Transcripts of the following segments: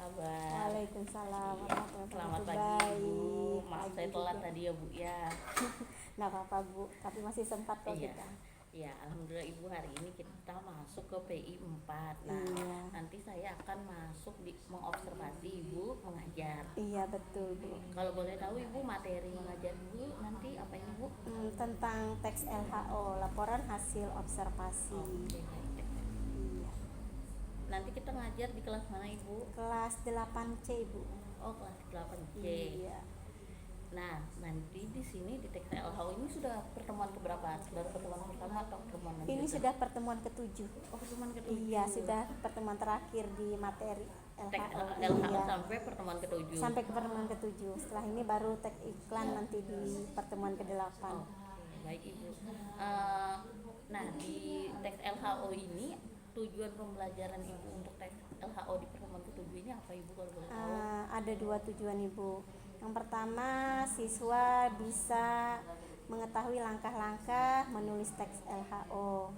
kabar? Waalaikumsalam Iya, warahmatullahi selamat wabarakatuh. pagi Ibu. Baik, Maaf pagi saya telat juga. tadi ya Bu ya. Nggak apa-apa Bu, tapi masih sempat kok Iya. kita. Iya, alhamdulillah Ibu, hari ini kita masuk ke PI 4. Nah, Iya, nanti saya akan masuk di mengobservasi Ibu mengajar. iya betul Bu. Kalau boleh tahu Ibu, materi mengajar Ibu nanti apa ini Bu? Tentang teks LHO, laporan hasil observasi. Oke, baik. Iya, Nanti kita ngajar di kelas mana Ibu? kelas 8C Bu. Oh, kelas 8C. Iya. Nah, nanti di sini di teks LHO ini sudah pertemuan keberapa? Baru pertemuan pertama atau pertemuan Ini lanjutan? sudah pertemuan ke-7. Oh, pertemuan ke-7. Iya, sudah pertemuan terakhir di materi Teks LHO. LHO Iya. sampai pertemuan ke-7. Sampai ke pertemuan ke-7. Setelah ini baru teks iklan nanti di pertemuan ke-8. Oke, baik Ibu. Nah, di teks LHO ini tujuan pembelajaran Ibu untuk teks LHO di pertemuan ke-7 ini apa Ibu kalau boleh tahu? Ada 2 tujuan Ibu. Yang pertama, siswa bisa mengetahui langkah-langkah menulis teks LHO.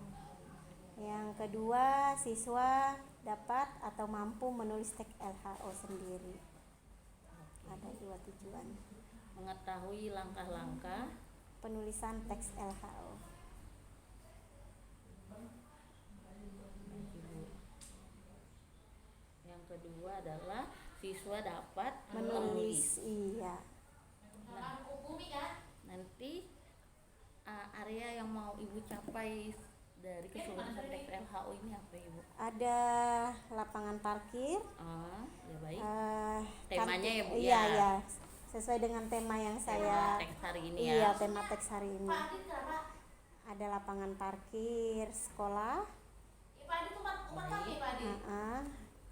Yang kedua, siswa dapat atau mampu menulis teks LHO sendiri. Ada 2 tujuan Mengetahui langkah-langkah penulisan teks LHO. Baik, Ibu. Yang kedua adalah siswa dapat Menulis, iya. Nah, nanti area yang mau Ibu capai dari keseluruhan teks LHO ini apa Ibu? Ada lapangan parkir. Ya baik. Temanya ya Bu iya, ya. Sesuai dengan tema yang saya teks hari ini iya, ya. tema teks hari ini. Ada lapangan parkir sekolah,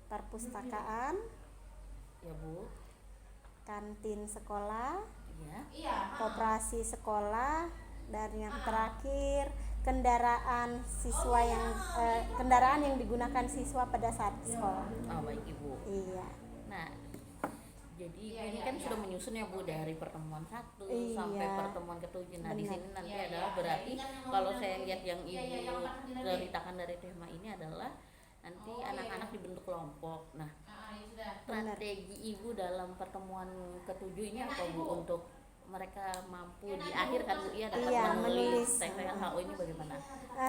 perpustakaan, Ya Bu. kantin sekolah, Ya. koperasi sekolah, dan yang terakhir kendaraan siswa kendaraan yang digunakan siswa pada saat sekolah. Oh, baik Ibu. Iya. Nah, jadi ini kan sudah menyusun ya Bu, dari pertemuan 1 Iya. sampai pertemuan ke-7. Nah, di Benar. sini nanti adalah berarti kalau saya lihat yang Ibu ceritakan dari tema ini adalah nanti anak-anak dibentuk kelompok. Nah, strategi Ibu dalam pertemuan ke-7 ini apa Bu untuk mereka mampu di akhir kan Bu ya dapat Iya, menulis menulis. teks LHO ini bagaimana?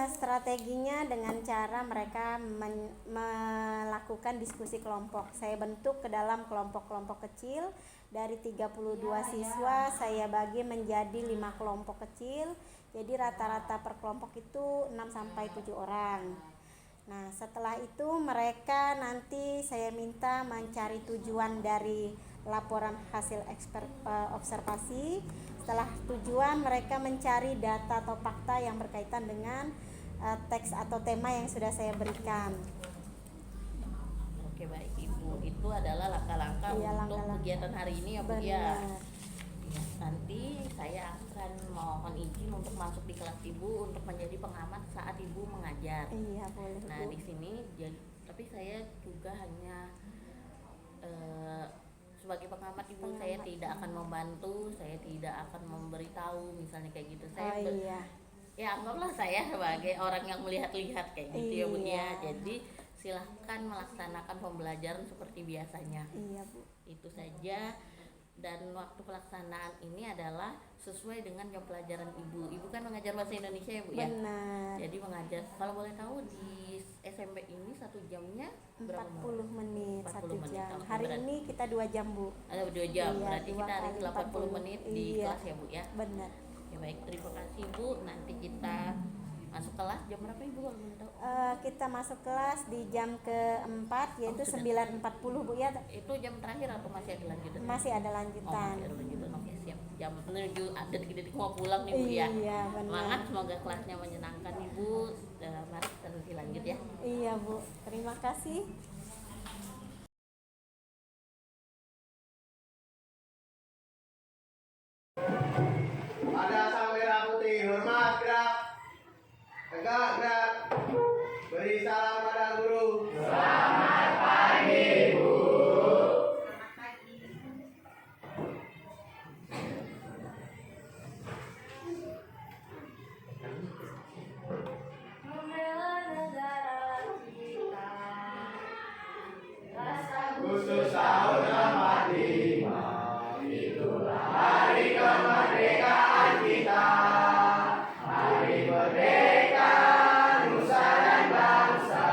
Strateginya dengan cara mereka melakukan diskusi kelompok. Saya bentuk ke dalam kelompok-kelompok kecil. Dari 32 siswa saya bagi menjadi 5 kelompok kecil. Jadi rata-rata per kelompok itu 6 sampai 7 orang. Nah, setelah itu mereka nanti saya minta mencari tujuan dari laporan hasil observasi. Setelah tujuan, mereka mencari data atau fakta yang berkaitan dengan teks atau tema yang sudah saya berikan. Oke, baik Ibu. Itu adalah langkah-langkah Iya, untuk langkah-langkah. kegiatan hari ini ya Bu ya. Benar. Ya, nanti saya akan mohon izin untuk masuk di kelas Ibu untuk menjadi pengamat saat Ibu mengajar. Iya, boleh Nah, Bu. di sini tapi saya juga hanya sebagai pengamat Ibu, saya tidak akan membantu, saya tidak akan memberitahu misalnya kayak gitu. Saya Iya. ya anggaplah saya sebagai orang yang melihat-lihat kayak gitu ya Bu ya. Iya. Jadi silahkan melaksanakan pembelajaran seperti biasanya. Iya Bu. Itu saja. Dan waktu pelaksanaan ini adalah sesuai dengan jam pelajaran Ibu. Ibu kan mengajar bahasa Indonesia ya Bu ya. Benar. Jadi mengajar, kalau boleh tahu di SMP ini 1 jamnya berapa 40 menit, 40 1 menit. jam. Oke, Hari berarti ini kita 2 jam Bu. ada 2 jam, Iya, berarti 2 kita hari kali 80 menit di Iya. kelas ya Bu ya. Benar. Ya baik, terima kasih Bu. Nanti kita masuk kelas jam berapa Ibu kalau boleh tahu? Kita masuk kelas di jam ke-4 yaitu 9.40 Bu ya. Itu jam terakhir atau masih ada lanjutan? Masih ada Oh, lanjutan. masih ada lanjutan. Oke, siap. Jam menuju ada detik-detik mau pulang nih Bu ya. Iya, benar. Semangat, semoga kelasnya menyenangkan Ibu. Mari kita nanti lanjut ya. Iya Bu, terima kasih. Ada sang merah putih, hormat gerak. Tegak gerak. Beri salam pada guru. Selamat pagi, Bu. Membela negara kita Agustus tahun 45, itulah hari kemerdekaan kita. Hari merdeka nusa dan bangsa,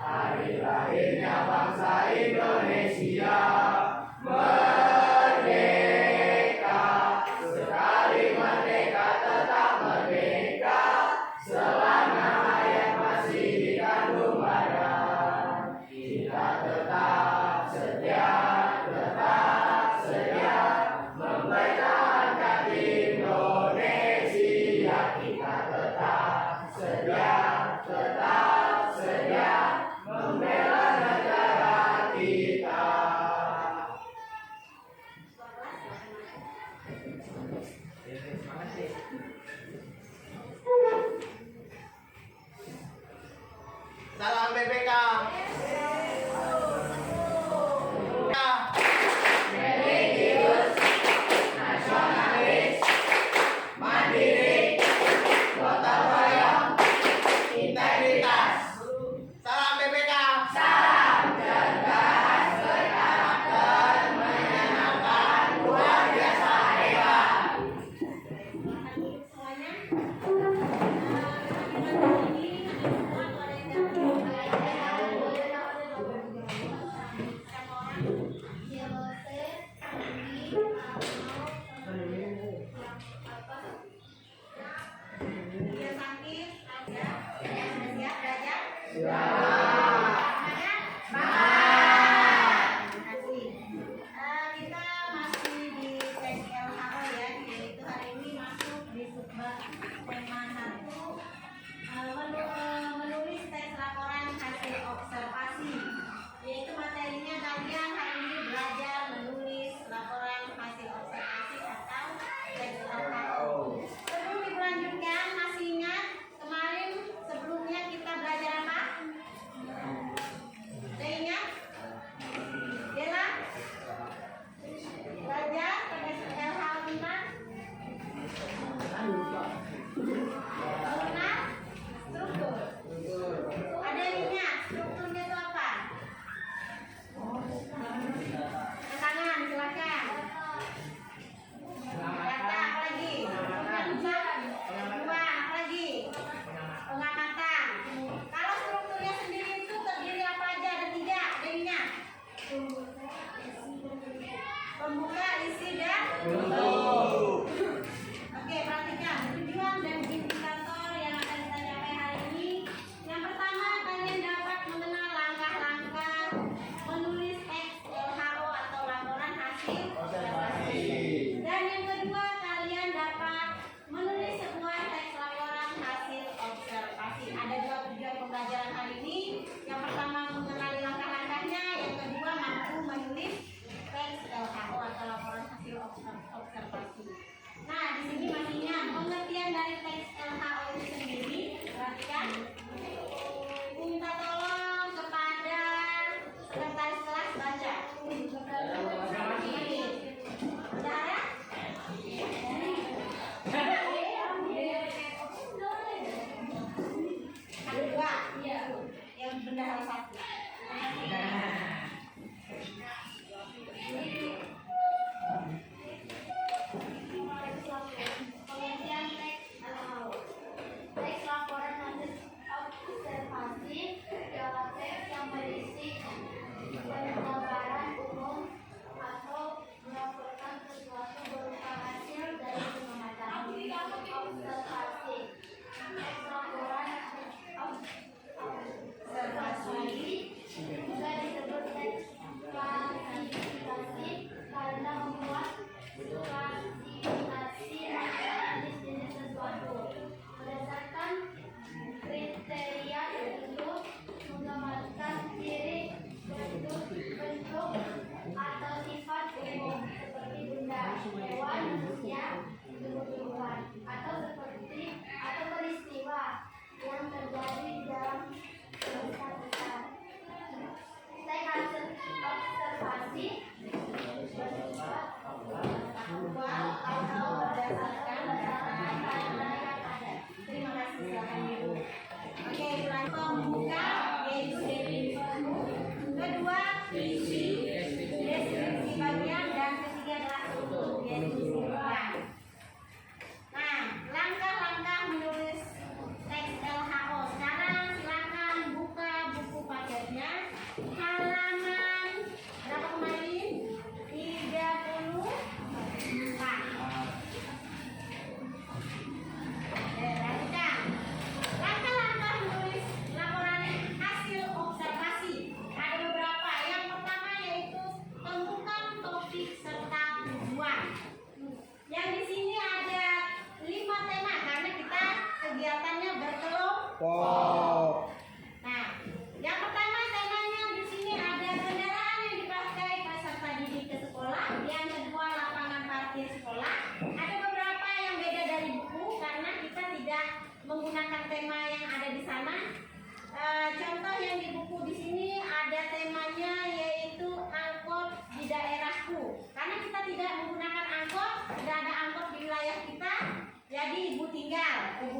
hari lahirnya bangsa Indonesia. Merdeka, sekali merdeka tetap merdeka, selama hayat masih dikandung badan. Kita tetap setia mempertahankan Indonesia. Kita tetap setia membela negara kita. Salam BPK. Religius, nasionalis, mandiri, gotong royong, integritas. Salam BPK. Salam cerdas, berkarakter, menyenangkan, luar biasa hebat. Kita masih di tes LHO ya, yaitu hari ini masuk di subbab tema 1, menulis tes laporan hasil observasi, yaitu materinya kalian hari ini belajar menulis laporan hasil observasi atau tes LHO. Sebelum dilanjutkan, masih ingat kemarin sebelumnya kita belajar apa? Sudah ingat? Bella? Belajar pada LHO 5? Benar? Struktur. Ada yang ingat strukturnya itu apa? Tangan, silakan. Data apa lagi? Dua, apa lagi? Pengamatan. Kalau strukturnya sendiri itu terdiri apa aja? Ada 3, ada yang ingat? Pembuka, isi, dan Tutup. Oke, perhatikan tujuan dan indikator yang akan kita capai hari ini. Yang pertama, kalian dapat mengenal langkah-langkah menulis teks LHO atau laporan hasil observasi. Dan yang kedua, kalian dapat menulis sebuah teks laporan hasil observasi. Ada 2 tujuan pembelajaran hari ini. Yang pertama, mengenali langkah-langkahnya. Yang kedua, mampu menulis teks LHO atau laporan hasil observasi. Nah, di sini masih ingat pengertian dari teks LHO itu sendiri. Perhatikan. Ibu minta tolong kepada sekretaris kelas baca. Saudara? Ada 2. Yang bendahara 1. Pengertian teks LHO. Teks laporan hasil observasi adalah teks yang berisi penjabaran umum atau melaporkan sesuatu berupa hasil dari pengamatan observasi. Teks laporan observasi juga disebut teks klasifikasi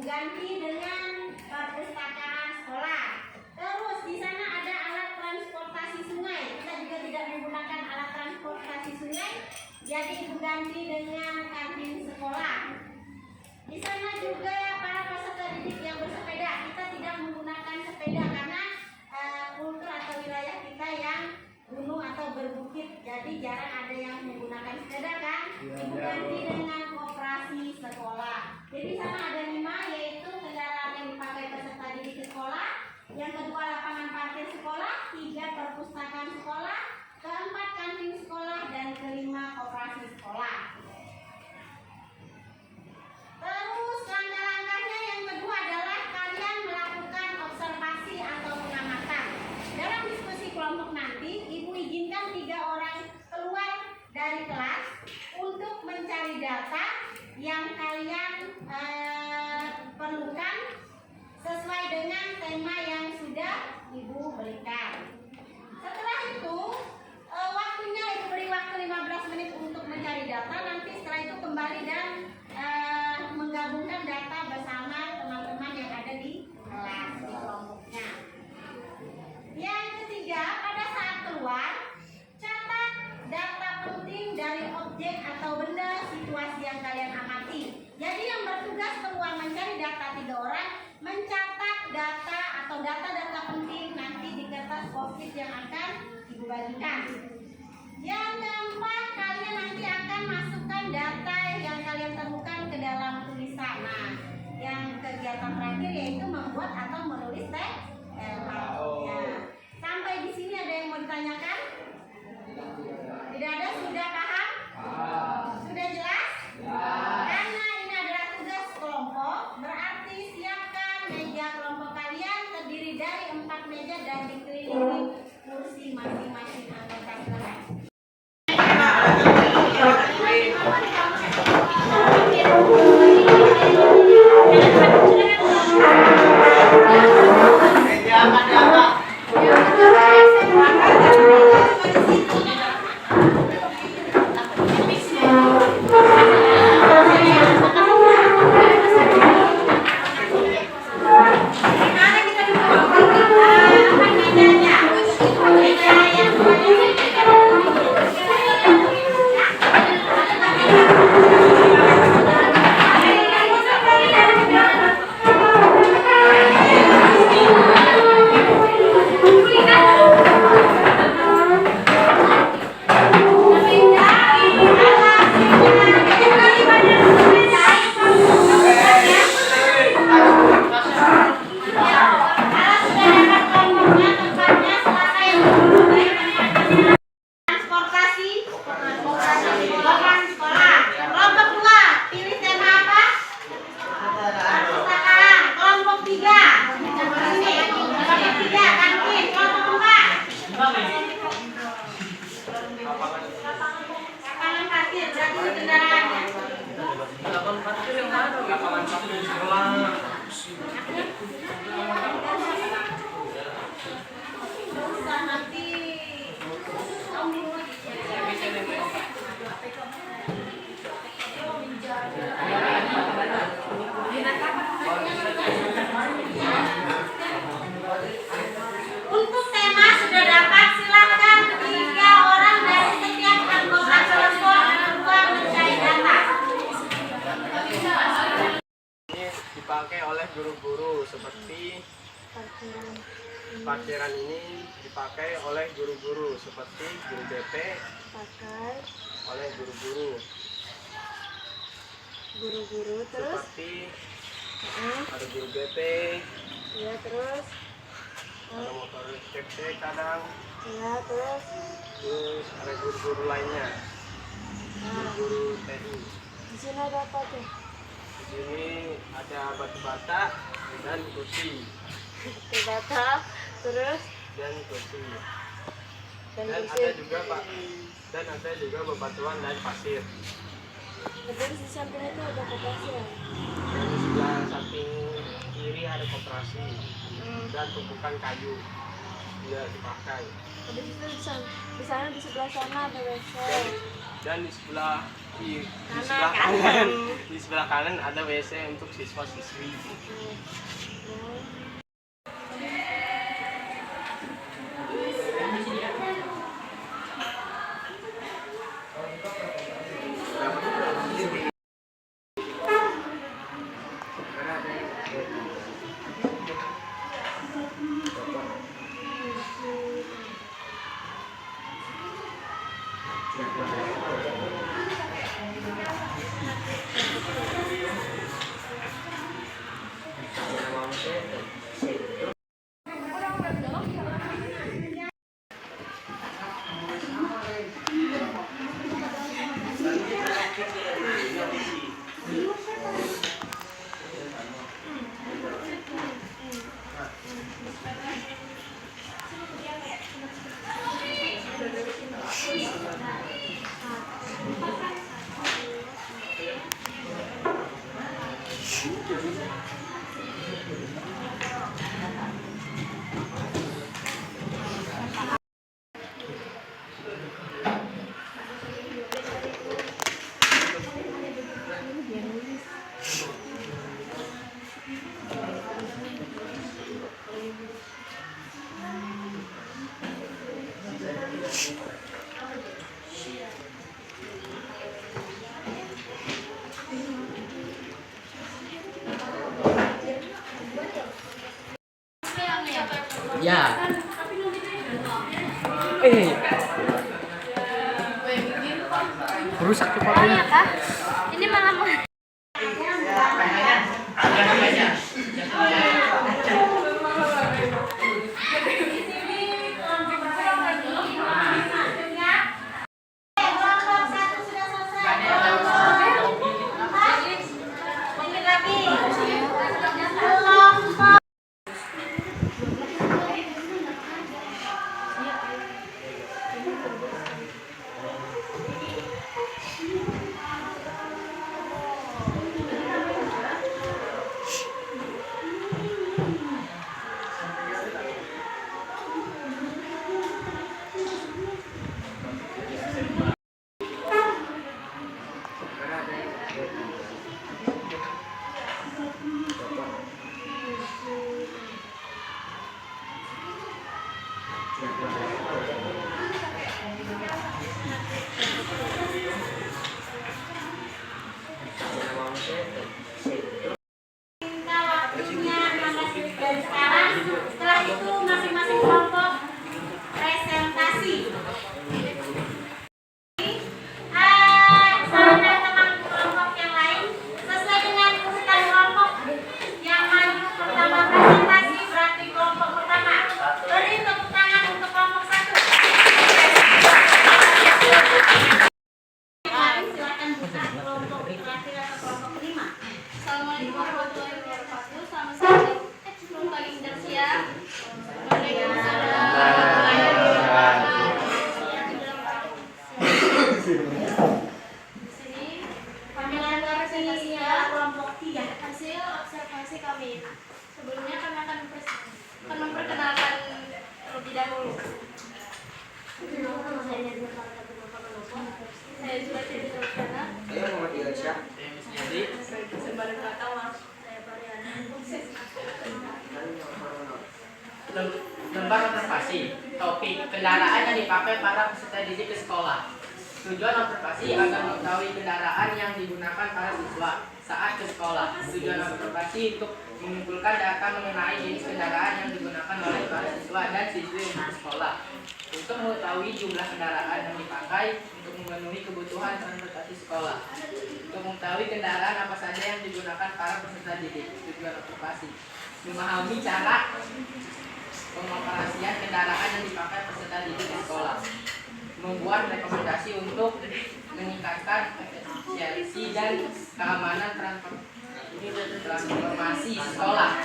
ganti dengan perpustakaan sekolah. Terus di sana ada alat transportasi sungai. Kita juga tidak menggunakan alat transportasi sungai, jadi ibu ganti dengan kantin sekolah. Di sana juga para peserta didik yang bersepeda. Kita tidak menggunakan sepeda karena kultur atau wilayah kita yang gunung atau berbukit, jadi jarang ada yang menggunakan sepeda kan. Ibu ganti dengan koperasi sekolah. Jadi di sana ada 5, yaitu kendaraan yang dipakai peserta didik sekolah, yang kedua lapangan parkir sekolah, 3 perpustakaan sekolah, keempat kantin sekolah, dan kelima koperasi sekolah. Terus langkah-langkahnya yang kedua adalah kalian melakukan observasi atau pengamatan. Dalam diskusi kelompok nanti, ibu izinkan 3 orang keluar dari kelas untuk mencari data yang kalian perlukan sesuai dengan tema yang sudah ibu berikan. Setelah itu waktunya ibu beri waktu 15 menit untuk mencari data. Nanti setelah itu kembali dan menggabungkan data bersama teman-teman yang ada di kelas, di kelompoknya. Yang ketiga, pada saat keluar, catat data penting dari objek atau benda situasi yang kalian amati. Jadi yang bertugas keluar mencari data 3 orang, mencatat data atau data-data penting nanti di kertas post-it yang akan ibu bagikan. Yang keempat, kalian nanti akan masukkan data yang kalian temukan ke dalam tulisan. Nah, yang kegiatan terakhir yaitu membuat atau menulis teks. Ya. Sampai di sini ada yang mau ditanyakan? Tidak ada, sudah paham? Sudah jelas? Karena ini adalah tugas kelompok, berarti siapkan meja kelompok kalian terdiri dari 4 meja dan dikelilingi kursi masing-masing anggota kelas. Untuk tema sudah dapat, silakan 3 orang dari setiap anggota kelompok keluar mencari data. Ini dipakai oleh guru-guru seperti parkiran ini dipakai oleh guru-guru seperti guru BP Pakai oleh guru-guru terus seperti ada guru BP, ya terus ada motor CP kadang, ya terus terus ada guru-guru lainnya, guru TI. di sini ada apa tuh? Di sini ada batu bata dan kursi Data terus dan kursi. dan Dan ada juga dan ada juga bebatuan dan pasir. terus di samping itu ada koperasi ya? Dan di sebelah samping kiri ada koperasi dan tumpukan kayu. tidak dipakai. Habis itu di sana di sebelah sana ada WC. Dan di sebelah Kanan. di sebelah kanan ada WC untuk siswa-siswi. Ya. Rusak sepatunya. Kak, ini malah setelah itu masing-masing kelompok presentasi. Saya dan teman kelompok yang lain sesuai dengan urutan kelompok yang maju pertama presentasi berarti kelompok pertama. Beri tepuk tangan untuk kelompok 1. Silakan buka kelompok terakhir atau kelompok kelima. Assalamualaikum warahmatullahi wabarakatuh. Selamat sore. Sebelum paling siap. Waalaikumsalam. Di sini kami akan presentasinya kelompok 3. Hasil observasi kami. Sebelumnya kami akan memperkenalkan terlebih dahulu. Saya juga tidak terkena. Saya Muhammad Ilsyah. Sembarang kata mas. Saya Pariana. Lembar observasi. Topik kendaraan yang dipakai para peserta didik ke sekolah. Tujuan observasi agar mengetahui kendaraan yang digunakan para siswa saat ke sekolah. Tujuan observasi untuk mengumpulkan data mengenai jenis kendaraan yang digunakan oleh para siswa dan siswi untuk ke sekolah. Untuk mengetahui jumlah kendaraan yang dipakai untuk memenuhi kebutuhan transportasi sekolah. Untuk mengetahui kendaraan apa saja yang digunakan para peserta didik. Tujuan observasi memahami cara pengoperasian kendaraan yang dipakai peserta didik di sekolah. Membuat rekomendasi untuk meningkatkan efisiensi dan keamanan transformasi sekolah.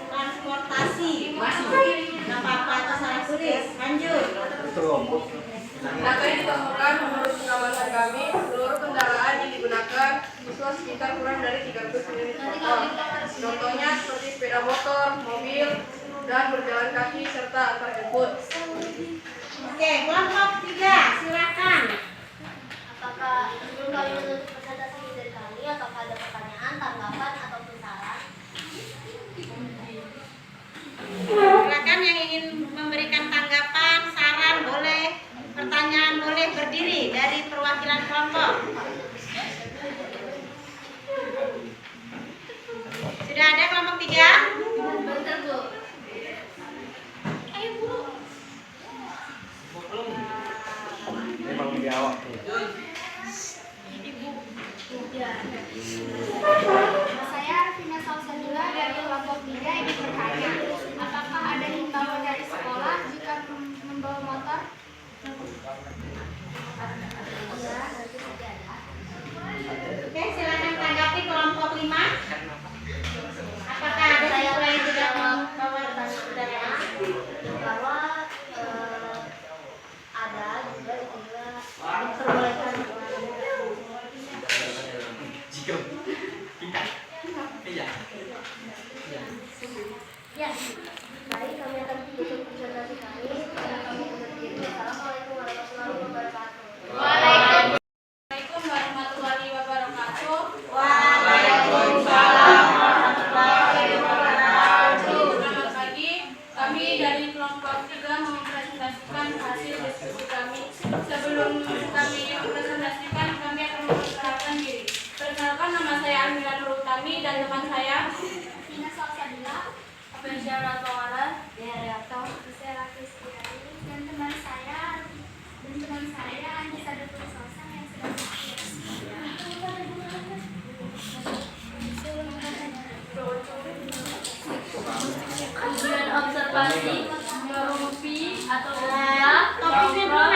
Transportasi. Nggak apa-apa atau salah tulis. Lanjut. Data yang ditemukan menurut pengamatan kami, seluruh kendaraan yang digunakan siswa sekitar kurang dari 300 unit motor. Contohnya seperti sepeda motor, mobil, dan berjalan kaki serta antar tersebut. Oke, kelompok 3, silakan. Apakah sebelum kami menutup presentasi dari kami, apakah ada pertanyaan, tanggapan, ataupun saran? Silakan yang ingin memberikan tanggapan, saran boleh, pertanyaan boleh, berdiri dari perwakilan kelompok. Sudah ada kelompok 3? Bentar, Bu. Ayo Bu. Memang di awak. Saya Arvina Salsabila dari kelompok 3 ingin bertanya, apakah ada himbauan dari sekolah jika membawa motor? Iya, nanti ada. Oke, silakan tanggapi kelompok 5. Apakah ada siswa yang tidak membawa kendaraan? Bahwa ada juga diperbolehkan. Ya, baik, kami akan tutup presentasi kami. Kami undur diri. Assalamualaikum warahmatullahi wabarakatuh. Waalaikumsalam warahmatullahi wabarakatuh. Waalaikumsalam warahmatullahi wabarakatuh. Selamat pagi. Kami dari kelompok 3 mempresentasikan hasil diskusi kami. Sebelum kami presentasikan, kami akan memperkenalkan diri. Perkenalkan, nama saya Almira Nurul Utami dan teman saya Tina Salsabila, Apensya Ratawara. Sarah Kristiani, dan teman saya Anissa Datul Sosang yang sedang Tujuan observasi, ngerumpi atau Topiknya dulu,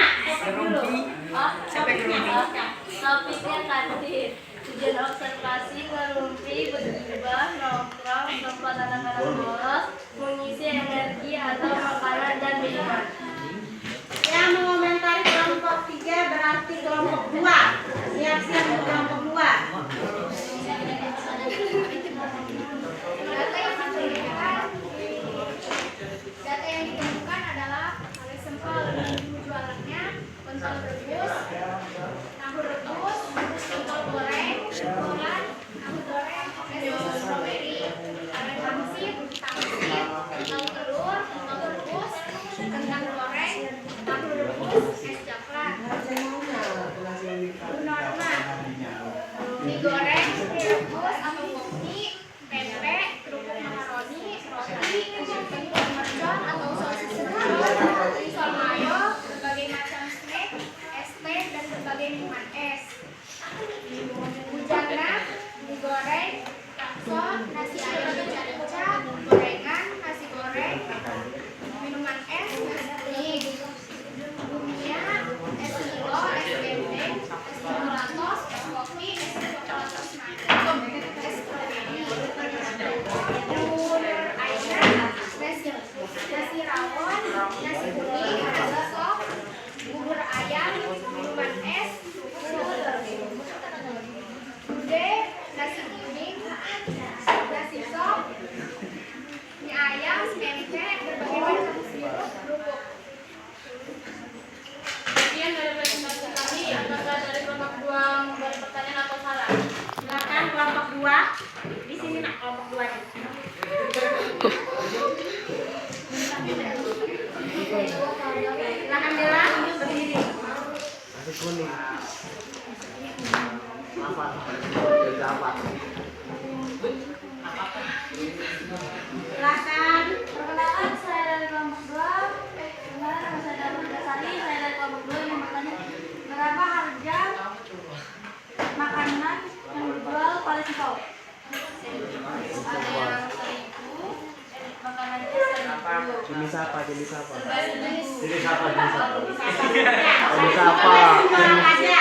Nak. Topiknya kantin. Tujuan observasi, ngerumpi, berjubah, nongkrong, tempat anak-anak bolos, mengisi energi atau makanan dan minuman. Yang mengomentari kelompok 3 berarti kelompok 2. Siap-siap untuk kelompok 2. Data yang ditemukan adalah oleh sampel jualannya, pentol rebus, tahu rebus, pentol goreng, bolan, tahu goreng, es susu stroberi, aren pangsit, tahu telur, pentol rebus, kentang goreng, tahu rebus, es coklat, norma, mie goreng, mie rebus atau kopi, tempe, kerupuk makaroni, roti, pentol mercon atau sosis mercon, risol mayo, berbagai macam snack, es teh dan berbagai minuman es. Bujana, mie goreng, bakso, nasi ayam rica-rica, gorengan, nasi goreng, minuman es, es Lumia, es Milo, es benteng, es gelatos, es kopi, es coklat macam, es stroberi, bubur ayam, nasi rawon, nasi kuning, nasi sop, bubur ayam, minuman es, bude, nasi kuning, nasi sop, mie ayam, tempe, berbagai macam sirup, kerupuk. Sekian dari presentasi kami. Apakah dari kelompok 2 memberi pertanyaan atau saran? Silakan kelompok 2. Di sini Nak kelompok 2 nya. Silakan Bella, berdiri. Nasi kuning. Apa? Jadi apa? Silakan. Perkenalkan, saya dari kelompok 2. Perkenalkan, nama saya Darul Dasari, saya dari kelompok 2 yang bertanya, berapa harga makanan yang dijual paling top? Ada yang 1.000, makanannya 1.000. Jenis apa? Jenis apa? Jenis Jenis apa? Jenis apa? Jenis apa? Jualan aja.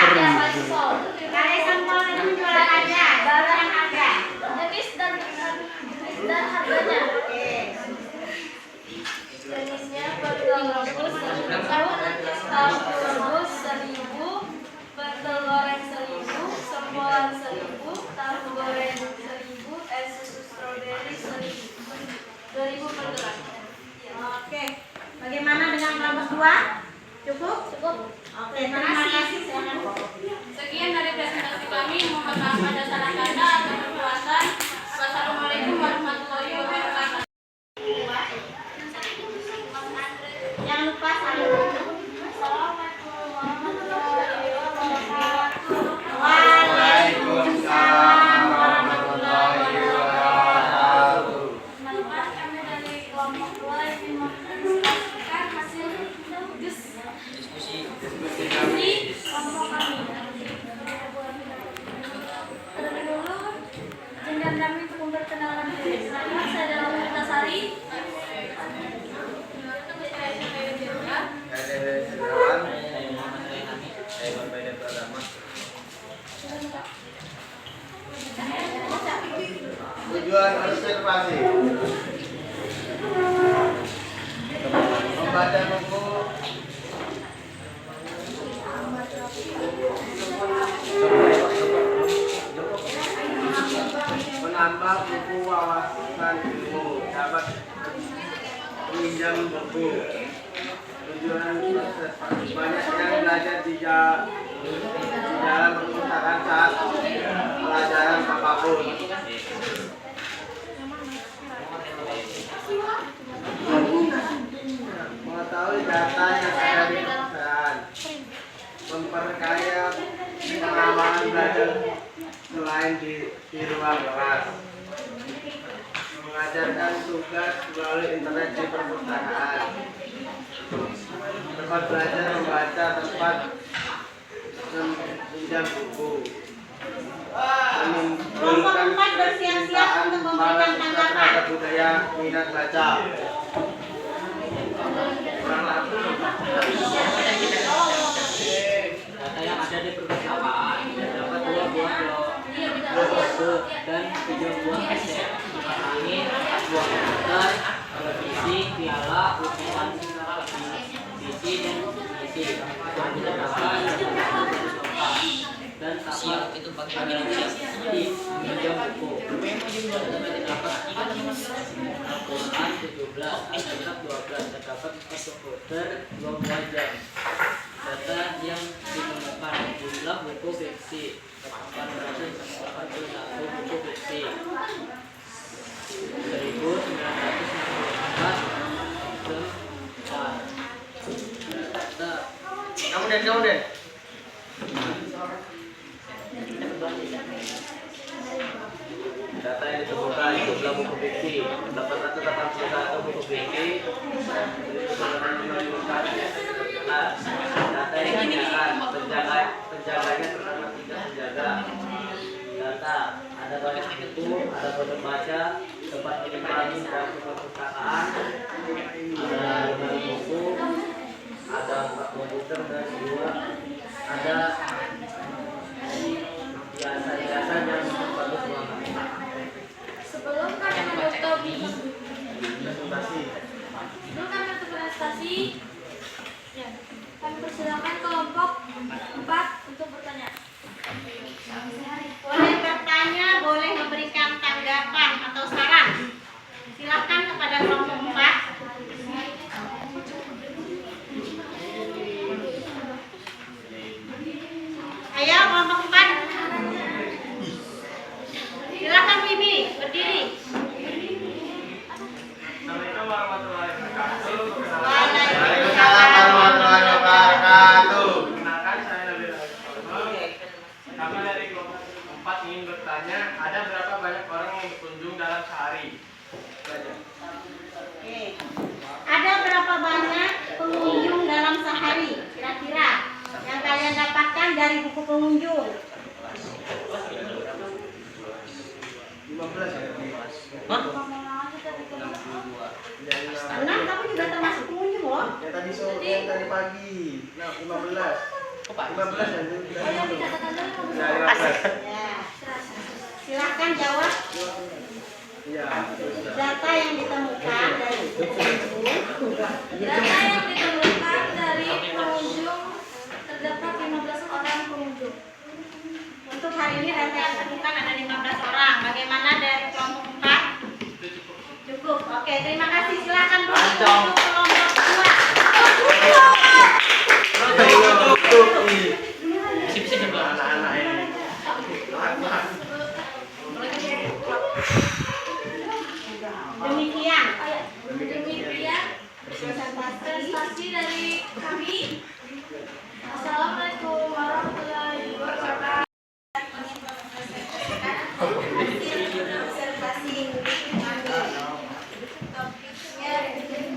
sol. Kalian sampel itu jualan aja. Barang harga. Jenis dan harganya. Oke. Jenisnya pentol rebus 1.000, tahu rebus 1.000, pentol goreng 1.000, sembolan 1.000, tahu goreng 1.000, es susu stroberi 1.000. 2.000 per gelas. Oke. Bagaimana 2? Cukup? Cukup. Oke, terima kasih. Silakan. Sekian dari presentasi kami. Mohon maaf ada salah kata atau perbuatan. Wassalamualaikum warahmatullahi wabarakatuh. Jangan lupa saling. Assalamualaikum warahmatullahi wabarakatuh. Waalaikumsalam warahmatullahi wabarakatuh. Selamat kami dari kelompok 2 yang mempresentasikan hasil diskusi kelompok kami. Terlebih dulu, izinkan kami untuk memperkenalkan diri. Selamat, saya adalah Umita Sari. Tujuan observasi membaca buku menambah buku wawasan ilmu, dapat meminjam buku. Tujuan observasi banyak yang belajar di dalam perpustakaan saat pelajaran apapun. Mengetahui data yang ada di perusahaan, memperkaya pengalaman belajar selain di ruang kelas, mengajarkan tugas melalui internet di perpustakaan, tempat belajar membaca, tempat meminjam buku, Kelompok 4 bersiap-siap untuk memberikan tanggapan. budaya minat baca. Data yang ada di perpustakaan terdapat 2 buah buku dan 7 buah PC, kipas angin, 4 buah komputer, televisi, piala, lukisan, PC dan PC. Terdapat dan siap itu pakai di meja buku. Terdapat Al-Quran 17, Alkitab 12, terdapat komputer 2 buah jam. Data yang ditemukan jumlah buku fiksi 881 buku fiksi 1964 data Kemudian data yang ditemukan jumlah buku fiksi terdapat 181 buku fiksi. Data yang digunakan penjaganya terdapat 3 penjaga. Data ada banyak buku, ada pojok baca, tempat penyimpanan dan perpustakaan, ada 5 buku, ada 4 komputer dan 2 ada hiasan-hiasan yang bagus banget. Sebelum kami menutup Presentasi. ya, kami persilakan kelompok 4 untuk bertanya. Boleh bertanya, boleh memberikan tanggapan atau saran. Silakan kepada kelompok 4. Ayo kelompok 4. Silakan Bibi, berdiri. Assalamualaikum warahmatullahi wabarakatuh. Waalaikumsalam warahmatullahi wabarakatuh. Perkenalkan, saya Nabil Al-Fatih. Kami dari kelompok 4 ingin bertanya, ada berapa banyak orang yang berkunjung dalam sehari? Oke. Ada berapa banyak pengunjung dalam sehari? Kira-kira yang kalian dapatkan dari buku pengunjung? 15 ya? Benar, kamu juga termasuk pengunjung loh. Yang tadi sore, yang tadi pagi. Nah, 15. 15 ya? Ya, 15. Ya. Silahkan jawab. Iya. Data yang ditemukan dari buku pengunjung. Data yang ditemukan dari pengunjung terdapat 15 orang pengunjung. Untuk hari ini data yang ditemukan ada 15 orang. Bagaimana dari kelompok 4? Cukup. Oke, terima kasih. Silakan untuk kelompok 2. Bisa juga anak-anak ini. Demikian presentasi dari kami. Assalamualaikum warahmatullahi wabarakatuh.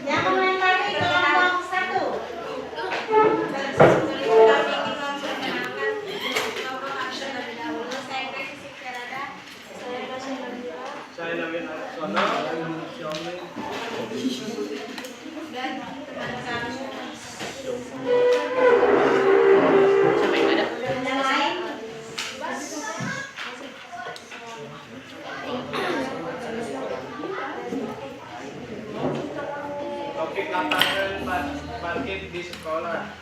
Yang komentari kelompok 1. Saya Nawin Alexander. Dan teman kami Yang lain? Topik lapangan parkir di sekolah.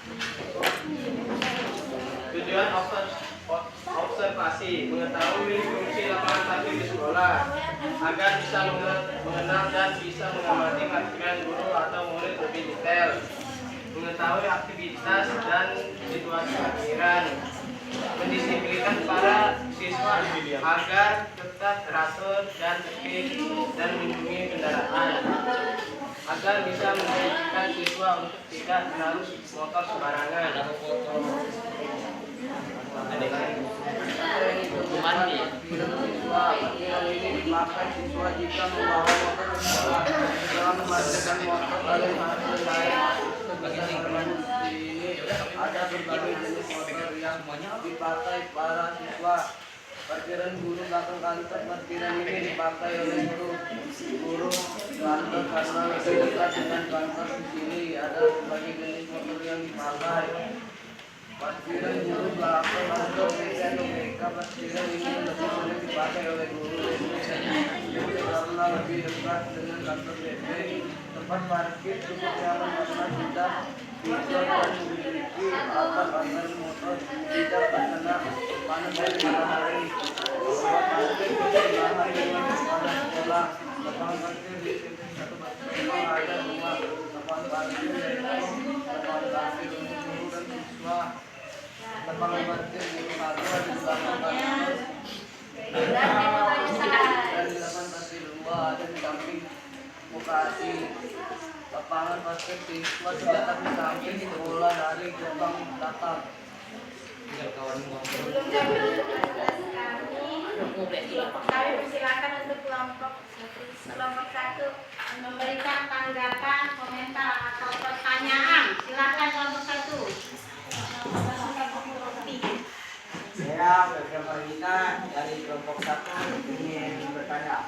Tujuan observasi mengetahui fungsi lapangan parkir di sekolah agar bisa mengenal dan bisa mengamati parkiran guru atau murid lebih detail, mengetahui aktivitas dan situasi parkiran, mendisiplinkan para siswa agar tetap teratur dan tertib dan melindungi kendaraan, agar bisa mendidik siswa untuk tidak menaruh motor sembarangan. Parkiran ini dipakai siswa jika membawa motor ke sekolah. Dalam memarkirkan motor oleh hasil lain ini ada berbagai jenis motor yang dipakai para siswa. Parkiran guru belakang kantor, parkiran ini dipakai oleh guru kantor karena lebih dekat dengan kantor. Di sini ada berbagai jenis motor yang dipakai. Parkiran guru belakang kantor mereka parkiran ini lebih sering dipakai oleh guru karena lebih dekat dengan kantor BP. Tempat parkir cukup nyaman karena sudah dibuat dan memiliki atap agar motor tidak terkena panas dari matahari. Tempat parkir bersebelahan dengan kepala sekolah. Lapangan parkir di sini satu memang ada dua lapangan parkir, yaitu lapangan parkir untuk guru dan siswa. Lapangan parkir guru satu ada di belakang kantor dan di lapangan parkir dua ada di samping Bekasi. Lapangan basket siswa terletak di samping sekolah dari gerbang belakang. sebelum kami presentasi kelompok kami persilakan untuk kelompok 1 memberikan tanggapan, komentar atau pertanyaan. Silakan kelompok 1. Saya Bagram Pargita dari kelompok 1 ingin bertanya,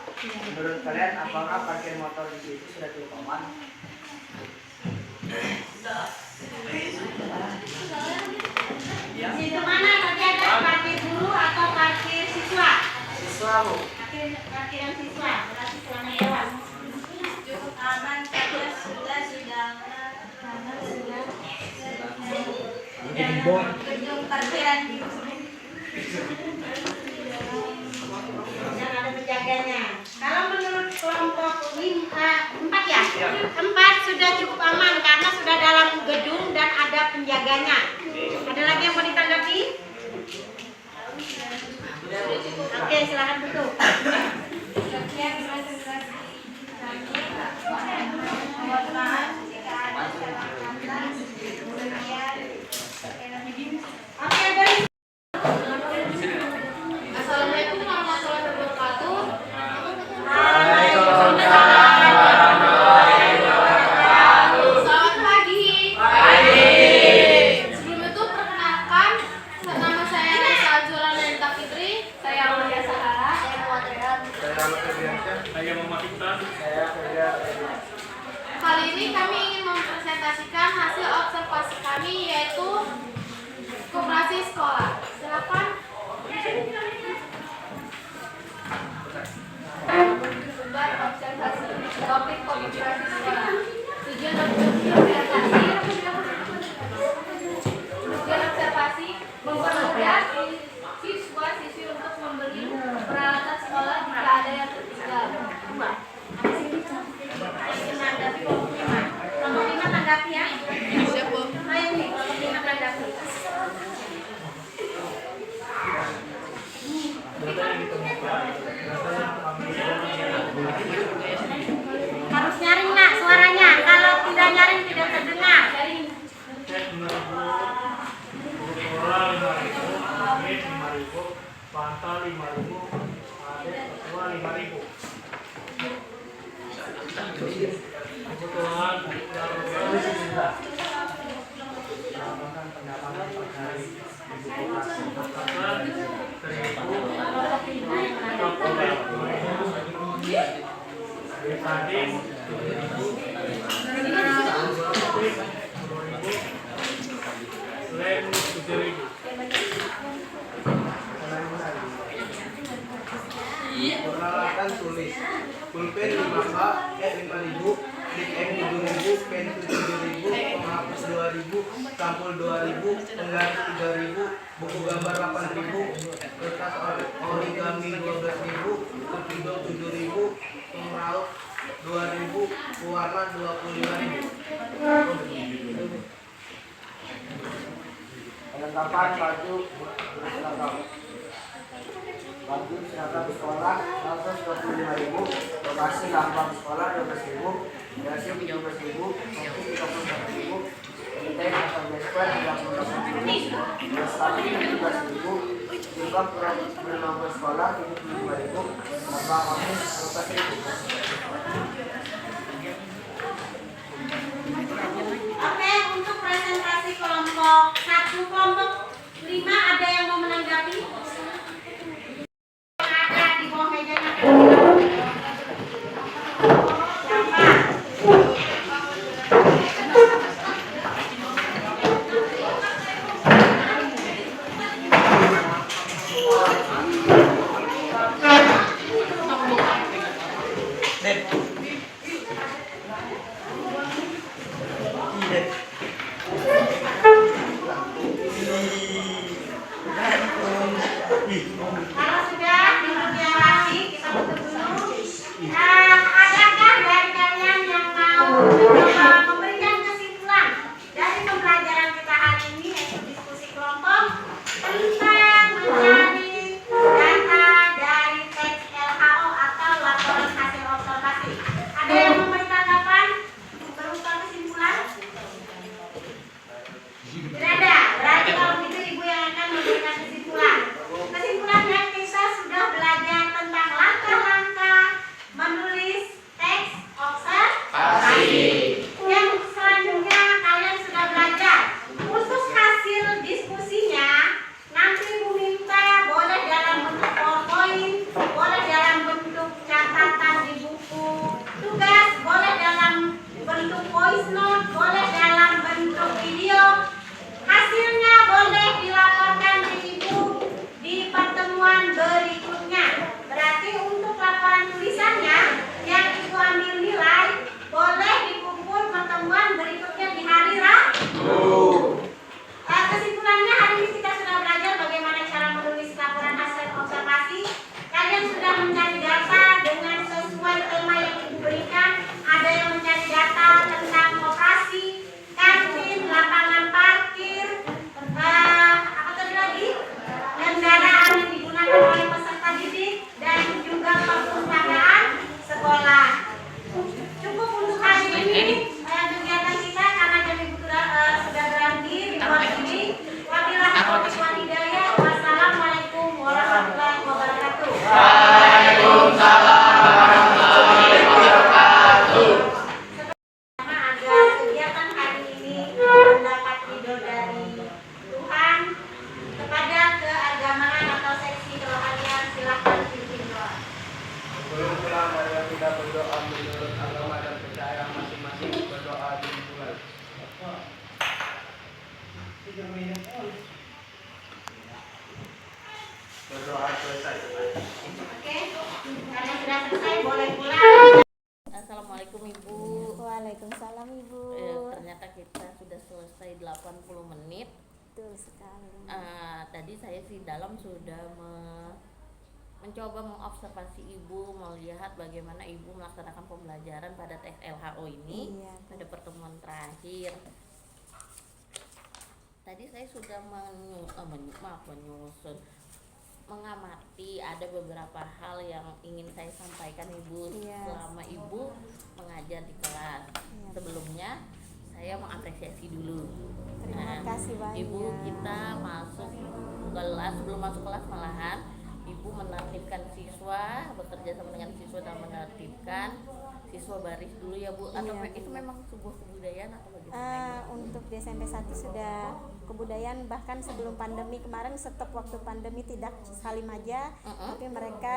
menurut kalian apakah parkir motor di situ sudah cukup aman? Di mana tadi ada parkir guru atau parkir siswa? Siswa, Bu. Parkiran siswa, berarti selama lewat. Cukup aman saja sudah gedung parkiran yang ada penjaganya. Kalau menurut kelompok 4 ya, 4 sudah cukup aman karena sudah dalam gedung dan ada penjaganya. Ada lagi yang mau ditanggapi? Oke, silakan duduk. Sekian presentasi kami. Mohon maaf jika ada salah kata. Oke, dari Assalamualaikum warahmatullahi wabarakatuh. Selamat pagi. Sebelum itu perkenalkan, nama saya Nisa Azura Nenta Fitri. Saya Amalia Sahara. Saya Muwadrehan. Saya Muhammad Iksan. Kali ini kami ingin mempresentasikan hasil observasi kami, yaitu koperasi sekolah. Silakan. Sumber observasi. Topik koperasi sekolah. Tujuan observasi mempermudah siswa-siswi untuk membeli peralatan sekolah jika ada yang tertinggal. kelompok 5 tanggapi ya. Siapa? Ayo nih, kelompok 5 pulpen 5K, 5.000, lip M 7.000, pen 7.000, penghapus 2.000, sampul 2.000, penggaris 3.000, buku gambar 8.000, kertas origami 12.000, kepidol 7.000, pemraut 2.000, pewarna 25.000. Perlengkapan baju seragam. Baju seragam sekolah 125.000, lokasi lambang sekolah 12.000, dasi 17.000, topi 31.000, intake atau gesper 38.000, prestasi 17.000, jilbab berlambang sekolah 75.000, lambang kamis 12.000. Oke, untuk presentasi kelompok 1, kelompok 5 ada yang mau menanggapi? Ada di bawah mejanya. Kalau sudah duduk yang rapi, kita tutup dulu. Adakah dari kalian yang mau mencoba memberikan kesimpulan dari pembelajaran kita hari ini, yaitu diskusi kelompok tentang mencari data dari teks LHO atau laporan hasil observasi? Ada yang memberi tanggapan berupa kesimpulan? Tidak ada. Berarti kalau begitu ibu yang akan memberikan kesimpulan. Kesimpulannya kita sudah belajar tentang langkah-langkah menulis teks observasi. Yang selanjutnya kalian sudah belajar untuk hasil diskusinya. Nanti ibu minta boleh dalam bentuk PowerPoint, boleh dalam bentuk catatan di buku tugas, boleh dalam bentuk voice note, boleh dalam bentuk video. Hasilnya boleh dilaporkan ke ibu di pertemuan berikutnya. Berarti untuk laporan tulisannya yang ibu ambil nilai boleh dikumpul pertemuan berikutnya di hari Rabu. Kesimpulannya hari ini kita sudah belajar bagaimana cara menulis laporan hasil observasi. Kalian sudah mencari data dengan sesuai tema yang ibu berikan. Ada yang mencari data tentang operasi, kantin, lapangan parkir, apa tadi lagi? Kendaraan yang digunakan oleh peserta didik dan juga perpustakaan sekolah. Cukup untuk hari ini kegiatan kita karena jam ibu sudah berhenti di ruang ini. Wabillahi taufiq wal hidayah. Wassalamualaikum warahmatullahi wabarakatuh. Agar kegiatan hari ini mendapat ridho dari Tuhan. Kepada keagamaan atau seksi kerohanian silakan pimpin doa. Sebelum pulang, marilah kita berdoa menurut agama dan percaya masing-masing. Berdoa dimulai. Berdoa selesai. Oke, karena sudah selesai boleh pulang. Assalamualaikum Ibu. Waalaikumsalam Ibu. Ternyata kita sudah selesai 80 menit. Betul sekali. Tadi saya di dalam sudah mencoba mengobservasi Ibu, melihat bagaimana Ibu melaksanakan pembelajaran pada teks LHO ini. Iya. Pada pertemuan terakhir. Tadi saya sudah menyusun, mengamati ada beberapa hal yang ingin saya sampaikan Ibu. Iya. Selama Ibu mengajar di kelas. Iya. Sebelumnya saya mengapresiasi dulu. Terima kasih banyak. Ibu kita masuk kelas, sebelum masuk kelas malahan Ibu menertibkan siswa, bekerja sama dengan siswa dan menertibkan siswa baris dulu ya Bu. Atau Iya, itu Bu. memang sebuah kebudayaan atau bagaimana? Untuk di SMP 1 sudah kebudayaan, bahkan sebelum pandemi kemarin, stop waktu pandemi tidak salim aja, tapi mereka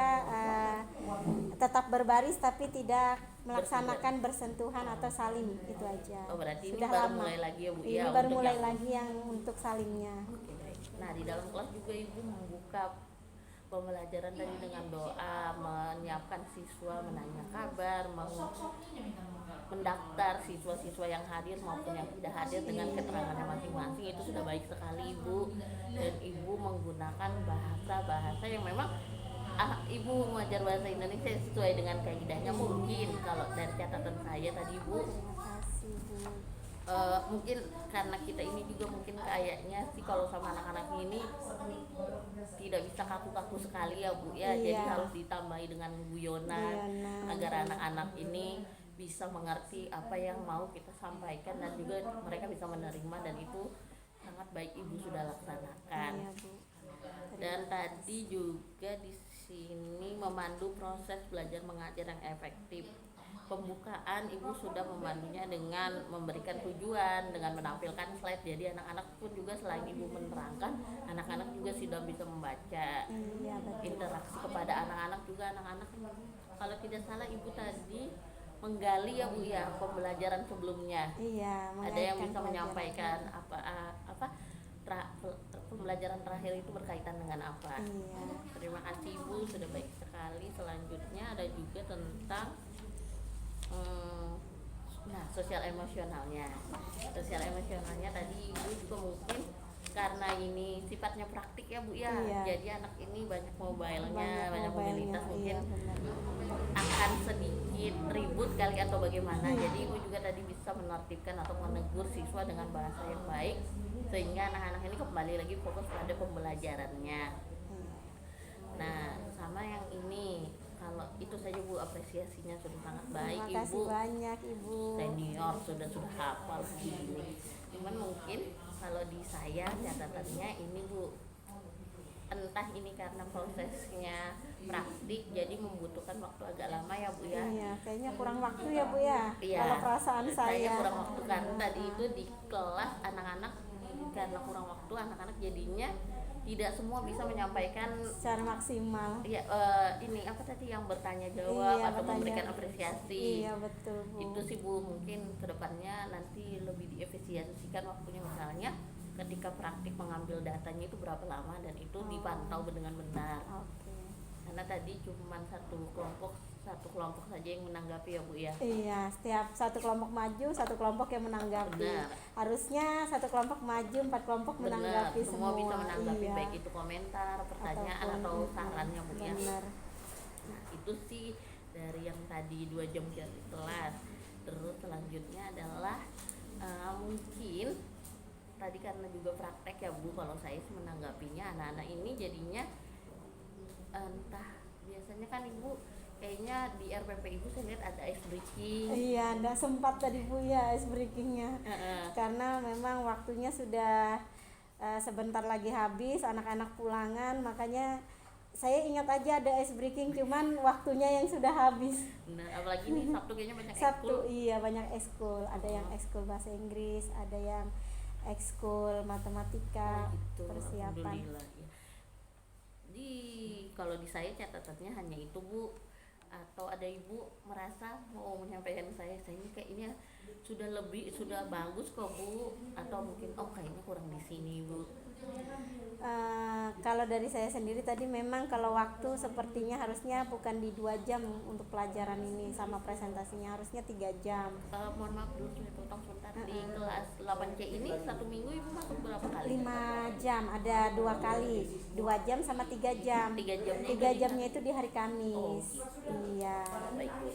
tetap berbaris tapi tidak melaksanakan bersentuhan atau salim, itu aja. Oh, berarti sudah ini baru lama. mulai lagi ya Bu? Ini Ya, baru untuk mulai yang- lagi yang untuk salimnya. Oke, baik. Nah di dalam kelas juga Ibu membuka pembelajaran tadi dengan doa, menyiapkan siswa, menanya kabar, mendaftar siswa-siswa yang hadir maupun yang tidak hadir dengan keterangannya masing-masing, itu sudah baik sekali Ibu. Dan Ibu menggunakan bahasa yang memang Ibu mengajar bahasa Indonesia sesuai dengan kaidahnya. Mungkin kalau dari catatan saya tadi Bu, mungkin karena kita ini juga mungkin kayaknya sih kalau sama anak-anak ini tidak bisa kaku-kaku sekali ya Bu ya. Jadi harus ditambahi dengan guyonan agar anak-anak ini bisa mengerti apa yang mau kita sampaikan dan juga mereka bisa menerima, dan itu sangat baik Ibu sudah laksanakan. Dan tadi juga di sini memandu proses belajar mengajar yang efektif. Pembukaan Ibu sudah memandunya dengan memberikan tujuan, dengan menampilkan slide. Jadi anak-anak pun juga selain Ibu menerangkan, anak-anak juga sudah bisa membaca. Interaksi kepada anak-anak juga, anak-anak kalau tidak salah Ibu tadi menggali ya Bu ya pembelajaran sebelumnya. Ada yang bisa menyampaikan pembelajaran terakhir itu berkaitan dengan apa. Terima kasih Ibu, sudah baik sekali. Selanjutnya ada juga tentang sosial emosionalnya. Sosial emosionalnya tadi Ibu juga mungkin karena ini sifatnya praktik ya Bu ya. Jadi anak ini banyak mobilenya, banyak mobilitas, mungkin akan sedikit ribut kali atau bagaimana. Jadi Ibu juga tadi bisa menertibkan atau menegur siswa dengan bahasa yang baik sehingga anak-anak ini kembali lagi fokus pada pembelajarannya. Nah, sama yang ini, kalau itu saja Bu, apresiasinya sudah sangat baik. Terima kasih Ibu banyak Ibu. Senior sudah hafal begini. Cuman mungkin kalau di saya catatannya ini Bu, entah ini karena prosesnya praktik jadi membutuhkan waktu agak lama ya Bu ya. Kayaknya kurang waktu ya Bu ya. Kalau perasaan saya kurang waktu karena tadi itu di kelas anak-anak karena kurang waktu, anak-anak jadinya tidak semua bisa menyampaikan secara maksimal. Ini apa tadi yang bertanya jawab atau memberikan apresiasi. Betul Bu. Itu sih Bu, mungkin kedepannya nanti lebih diefisiensikan waktunya, misalnya ketika praktik mengambil datanya itu berapa lama dan itu dipantau dengan benar. Karena tadi cuma satu kelompok saja yang menanggapi ya Bu ya. Setiap satu kelompok maju, satu kelompok yang menanggapi. Benar. Harusnya satu kelompok maju, 4 kelompok menanggapi semua. Bisa menanggapi baik itu komentar, pertanyaan atau sarannya Bu ya. Nah, itu sih dari yang tadi 2 jam kelas. Terus selanjutnya adalah mungkin tadi karena juga praktek ya Bu, kalau saya sih menanggapinya anak-anak ini jadinya entah, biasanya kan Ibu kayaknya di RPP Ibu saya lihat ada ice breaking. Enggak sempat tadi Bu ya ice breakingnya. Karena memang waktunya sudah sebentar lagi habis, anak-anak pulangan, makanya saya ingat aja ada ice breaking, cuman waktunya yang sudah habis. Benar, apalagi nih Sabtu kayaknya banyak Sabtu ekskul. banyak ekskul, ada yang ekskul bahasa Inggris, ada yang ekskul matematika, persiapan. Kalau di saya catatannya hanya itu Bu, atau ada Ibu merasa mau menyampaikan saya ini kayaknya sudah bagus kok Bu, atau mungkin kayaknya kurang di sini Bu. Kalau dari saya sendiri tadi memang kalau waktu sepertinya harusnya bukan di 2 jam untuk pelajaran ini, sama presentasinya harusnya 3 jam. Mohon maaf dulu saya potong sebentar. Di kelas 8C ini 1 minggu Ibu masuk berapa kali? 5 jam, ada 2 kali, 2 jam sama 3 jam. 3 jamnya itu di hari Kamis. Baik Bu.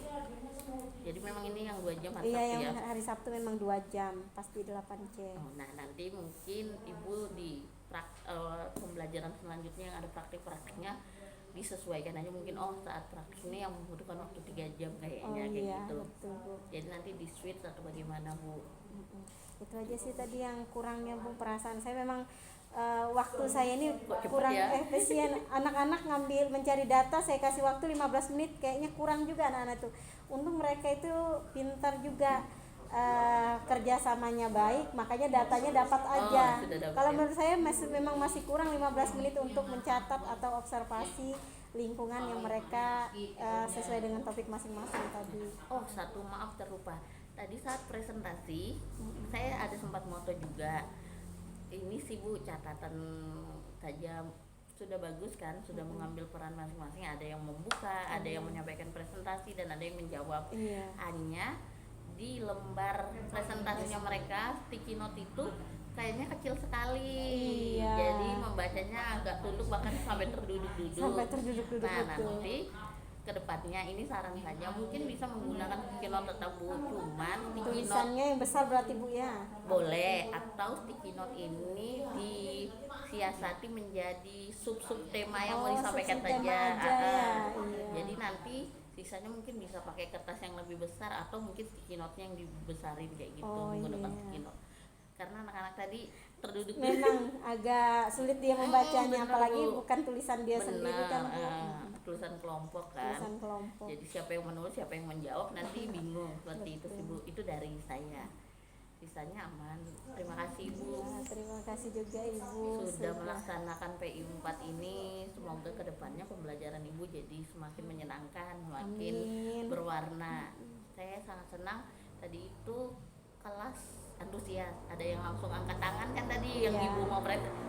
Jadi memang ini yang 2 jam hari Sabtu ya? Yang hari Sabtu memang 2 jam, pasti 8C. Nah nanti mungkin Ibu di pembelajaran selanjutnya yang ada praktik-praktiknya disesuaikan aja, mungkin saat praktik ini yang membutuhkan waktu 3 jam kayaknya gitu. Betul, Bu. Jadi nanti di switch atau bagaimana Bu? Itu aja sih tadi yang kurangnya Bu, perasaan saya memang waktu saya ini kurang efisien. Anak-anak mencari data, saya kasih waktu 15 menit, kayaknya kurang juga anak-anak tuh. Untung mereka itu pintar juga, kerjasamanya baik, makanya datanya dapat aja. Kalau menurut saya memang masih kurang 15 menit untuk mencatat atau observasi lingkungan yang mereka sesuai dengan topik masing-masing tadi. Satu maaf terlupa. Tadi saat presentasi saya ada sempat moto juga. Ini sih Bu, catatan saja sudah bagus kan, sudah mengambil peran masing-masing, ada yang membuka, ada yang menyampaikan presentasi, dan ada yang menjawab. Iya. Hanya di lembar presentasinya mereka, sticky note itu kayaknya kecil sekali. Iya. Jadi membacanya agak tunduk, bahkan sampai terduduk-duduk. Sampai terduduk-duduk, Nah, betul. nanti kedepannya ini saran saja, mungkin bisa menggunakan sticky note tetap Bu, cuman sticky note Tulisannya yang besar berarti Bu ya. boleh, atau sticky note ini disiasati menjadi sub-sub tema yang mau Oh, disampaikan sub-sub tema saja. aja ya, iya. Jadi nanti sisanya mungkin bisa pakai kertas yang lebih besar, atau mungkin sticky note-nya yang dibesarin kayak gitu, Oh, menggunakan iya. sticky note. Karena anak-anak tadi terduduk Memang agak sulit dia membacanya, bener, apalagi Bu. bukan tulisan dia sendiri kan Bu. Tulisan kelompok kan. Tulisan kelompok. Jadi siapa yang menulis, siapa yang menjawab, nanti bingung seperti itu sih Bu. Itu dari saya. Sisanya aman. Terima kasih Bu. Ya, terima kasih juga Ibu Sudah melaksanakan PI 4 ini. Semoga kedepannya pembelajaran Ibu jadi semakin menyenangkan, semakin Amin. berwarna. Saya sangat senang tadi itu kelas antusias, ada yang langsung angkat tangan kan tadi, yang Iya. Ibu mau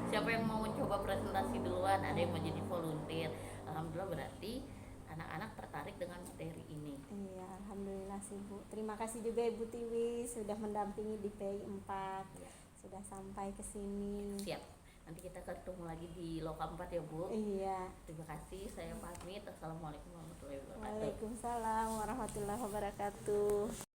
siapa yang mau mencoba presentasi duluan, ada yang mau jadi volunteer. Alhamdulillah, berarti anak-anak tertarik dengan materi ini. Iya, alhamdulillah sih Bu. Terima kasih juga Ibu Tiwi sudah mendampingi di PI 4. Ya. Sudah sampai ke sini. Siap, nanti kita ketemu lagi di Loka 4 ya Bu. Iya. Terima kasih, saya pamit. Assalamualaikum warahmatullahi wabarakatuh. Waalaikumsalam warahmatullahi wabarakatuh.